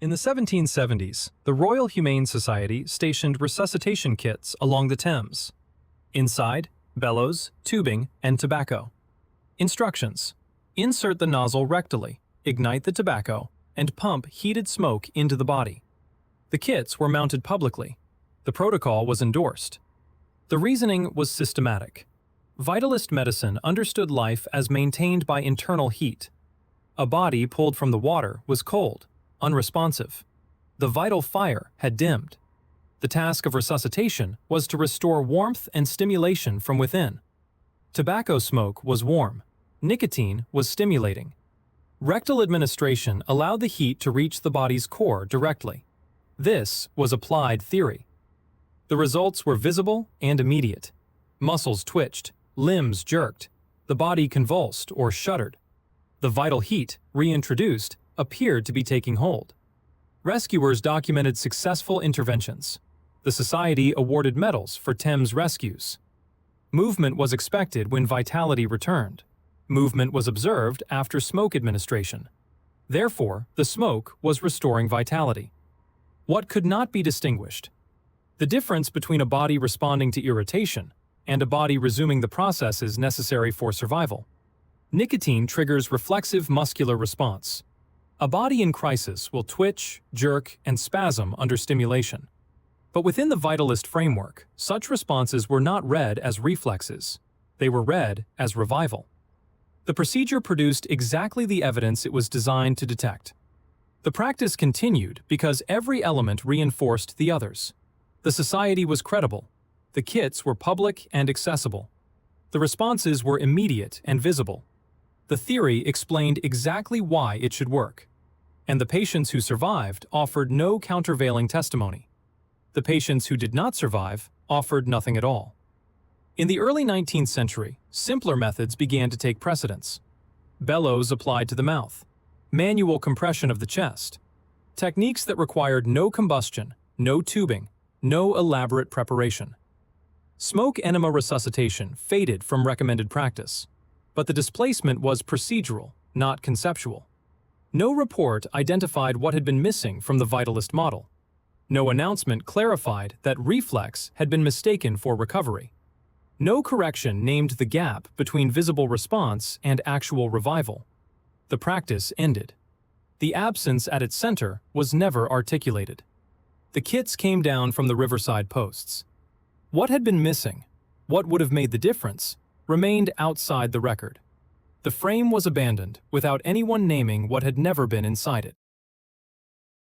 In the 1770s, the Royal Humane Society stationed resuscitation kits along the Thames. Inside, bellows, tubing, and tobacco. Instructions: insert the nozzle rectally, ignite the tobacco, and pump heated smoke into the body. The kits were mounted publicly. The protocol was endorsed. The reasoning was systematic. Vitalist medicine understood life as maintained by internal heat. A body pulled from the water was cold, unresponsive. The vital fire had dimmed. The task of resuscitation was to restore warmth and stimulation from within. Tobacco smoke was warm. Nicotine was stimulating. Rectal administration allowed the heat to reach the body's core directly. This was applied theory. The results were visible and immediate. Muscles twitched, limbs jerked, the body convulsed or shuddered. The vital heat, reintroduced, appeared to be taking hold. Rescuers documented successful interventions. The Society awarded medals for Thames rescues. Movement was expected when vitality returned. Movement was observed after smoke administration. Therefore, the smoke was restoring vitality. What could not be distinguished? The difference between a body responding to irritation and a body resuming the processes necessary for survival. Nicotine triggers reflexive muscular response. A body in crisis will twitch, jerk, and spasm under stimulation. But within the vitalist framework, such responses were not read as reflexes. They were read as revival. The procedure produced exactly the evidence it was designed to detect. The practice continued because every element reinforced the others. The society was credible. The kits were public and accessible. The responses were immediate and visible. The theory explained exactly why it should work. And the patients who survived offered no countervailing testimony. The patients who did not survive offered nothing at all. In the early 19th century, simpler methods began to take precedence. Bellows applied to the mouth. Manual compression of the chest. Techniques that required no combustion, no tubing, no elaborate preparation. Smoke enema resuscitation faded from recommended practice. But the displacement was procedural, not conceptual. No report identified what had been missing from the vitalist model. No announcement clarified that reflex had been mistaken for recovery. No correction named the gap between visible response and actual revival. The practice ended. The absence at its center was never articulated. The kits came down from the riverside posts. What had been missing, what would have made the difference, remained outside the record. The frame was abandoned without anyone naming what had never been inside it.